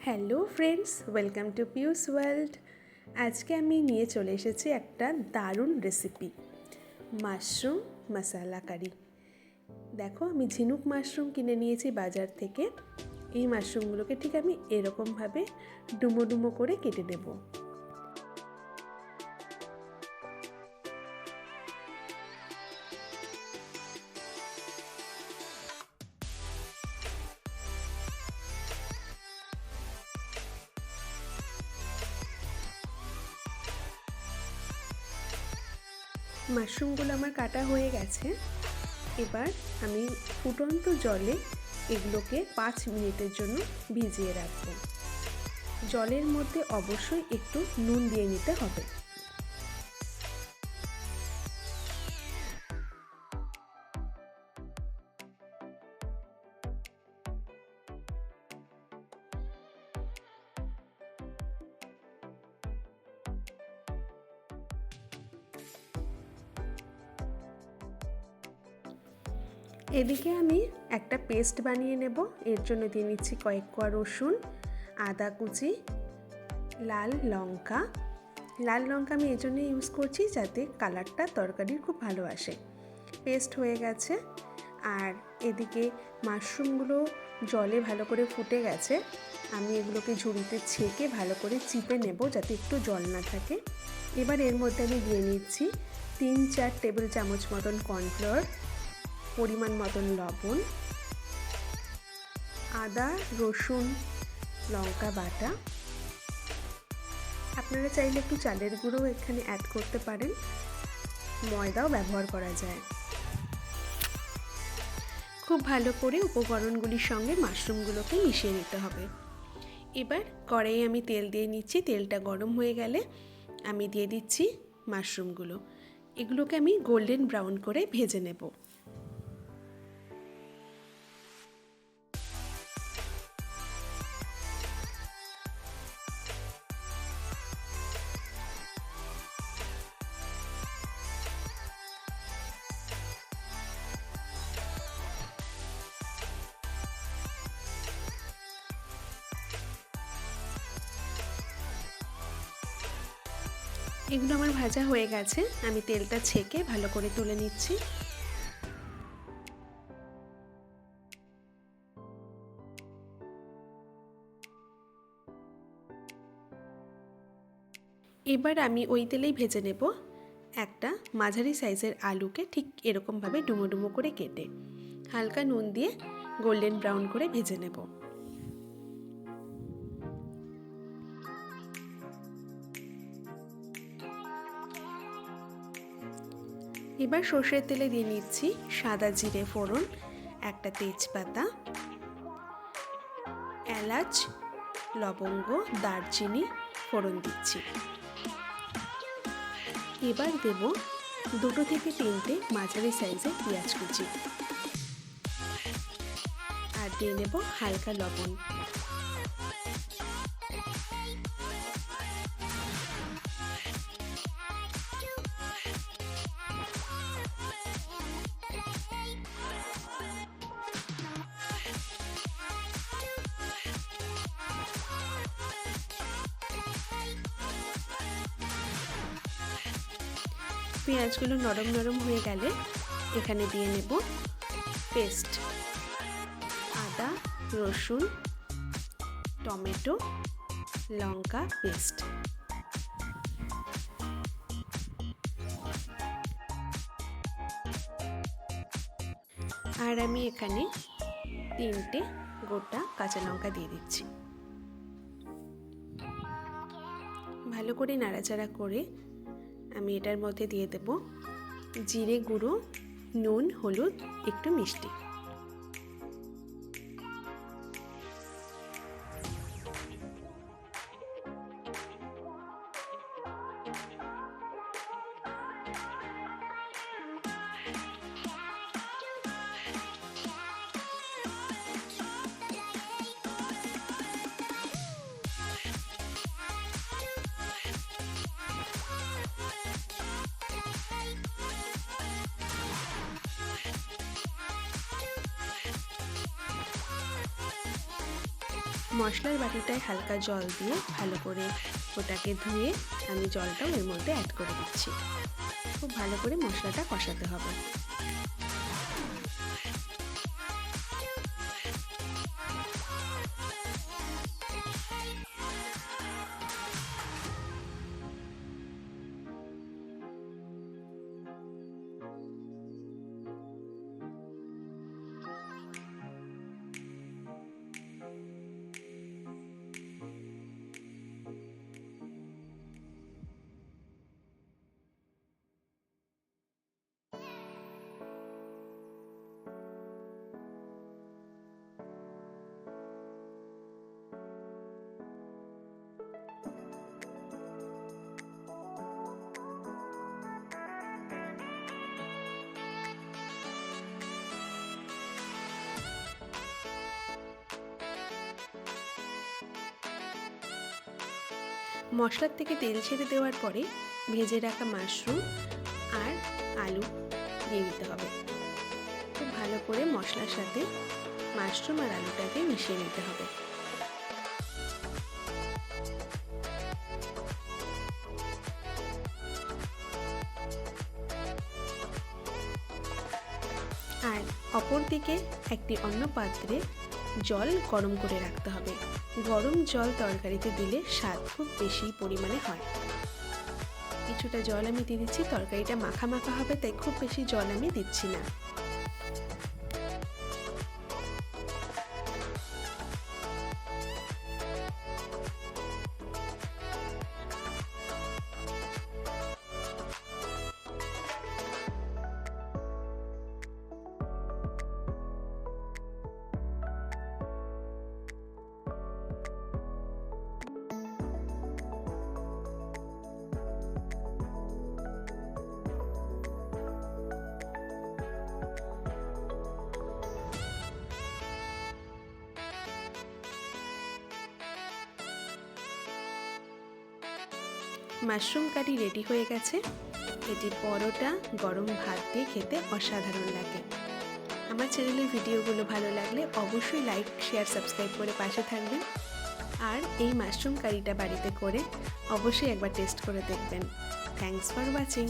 Hello friends, welcome to পিউস world. আজকে আমি নিয়ে চলে এসেছি একটা দারুণ রেসিপি, মাশরুম মশালা কারি। দেখো, আমি ঝিনুক মাশরুম কিনে নিয়েছি বাজার থেকে। এই মাশরুমগুলোকে ঠিক আমি এরকমভাবে ডুমো ডুমো করে কেটে নেব। মাশরুমগুলো আমার কাটা হয়ে গেছে। এবার আমি ফুটন্ত জলে এগুলোকে 5 মিনিটের জন্য ভিজিয়ে রাখবো। জলের মধ্যে অবশ্যই একটু নুন দিয়ে নিতে হবে। এদিকে আমি একটা পেস্ট বানিয়ে নেব। এর জন্য দিয়ে নিচ্ছি কয়েক কোয়া রসুন, আদা কুচি, লাল লঙ্কা আমি এই জন্য ইউজ করছি যাতে কালারটা তরকারির খুব ভালো আসে। পেস্ট হয়ে গেছে। আর এদিকে মাশরুমগুলো জলে ভালো করে ফুটে গেছে। আমি এগুলোকে ঝুড়িতে ছেঁকে ভালো করে চিপে নেব যাতে একটু জল না থাকে। এবার এর মধ্যে আমি দিয়ে নিচ্ছি 3-4 টেবিল চামচ মতন কর্নফ্লাওয়ার, পরিমাণ মতন লবণ, আদা রসুন লঙ্কা বাটা। আপনারা চাইলে একটু চালের গুঁড়ো এখানে অ্যাড করতে পারেন, ময়দাও ব্যবহার করা যায়। খুব ভালো করে উপকরণগুলির সঙ্গে মাশরুমগুলোকে মিশিয়ে নিতে হবে। এবার কড়াইয়ে আমি তেল দিয়ে নিচ্ছি। তেলটা গরম হয়ে গেলে আমি দিয়ে দিচ্ছি মাশরুমগুলো। এগুলোকে আমি গোল্ডেন ব্রাউন করে ভেজে নেব। এগুলো আমার ভাজা হয়ে গেছে। আমি তেলটা ছেঁকে ভালো করে তুলে নিচ্ছি। এবার আমি ওই তেলেই ভেজে নেব একটা মাঝারি সাইজের আলুকে, ঠিক এরকমভাবে ডুমো ডুমো করে কেটে হালকা নুন দিয়ে গোল্ডেন ব্রাউন করে ভেজে নেব। এবার সর্ষের তেলে দিয়ে নিচ্ছি সাদা জিরে ফোড়ন, একটা তেজপাতা, এলাচ, লবঙ্গ, দারচিনি ফোড়ন দিচ্ছি। এবার দেব 2 থেকে 3টে মাঝারি সাইজের পেঁয়াজ কুচি, আর দিয়ে নেব হালকা লবণ। পেঁয়াজগুলো নরম নরম হয়ে গেলে এখানে দিয়ে নেব পেস্ট, আদা রসুন টমেটো লঙ্কা পেস্ট। আর আমি এখানে 3টে গোটা কাঁচা লঙ্কা দিয়ে দিচ্ছি। ভালো করে নাড়াচাড়া করে আমি এটার মধ্যে দিয়ে দেব জিরে গুঁড়ো, নুন, হলুদ, একটু মিষ্টি। মশলার বাটিটায় হালকা জল দিয়ে ভালো করে ওটাকে ধুয়ে আমি জলটাও এর মধ্যে অ্যাড করে দিচ্ছি। খুব ভালো করে মশলাটা কষাতে হবে। মশলার থেকে তেল ছেড়ে দেওয়ার পরে ভেজে রাখা মাশরুম আর আলু দিয়ে দিতে হবে। খুব ভালো করে মশলার সাথে মাশরুম আর আলুটাকে মিশিয়ে নিতে হবে। আর অপর দিকে একটি অন্য পাত্রে জল গরম করে রাখতে হবে। গরম জল তরকারিতে দিলে স্বাদ খুব বেশি পরিমাণে হয়। কিছুটা জল আমি দিয়ে দিচ্ছি, তরকারিটা মাখা মাখা হবে তাই খুব বেশি জল আমি দিচ্ছি না। মাশরুম কারি রেডি হয়ে গেছে। এটি পরোটা গরম ভাত দিয়ে খেতে অসাধারণ লাগে। আমার চ্যানেলের ভিডিওগুলো ভালো লাগলে অবশ্যই লাইক, শেয়ার, সাবস্ক্রাইব করে পাশে থাকবেন। আর এই মাশরুম কারিটা বাড়িতে করে অবশ্যই একবার টেস্ট করে দেখবেন। Thanks for watching.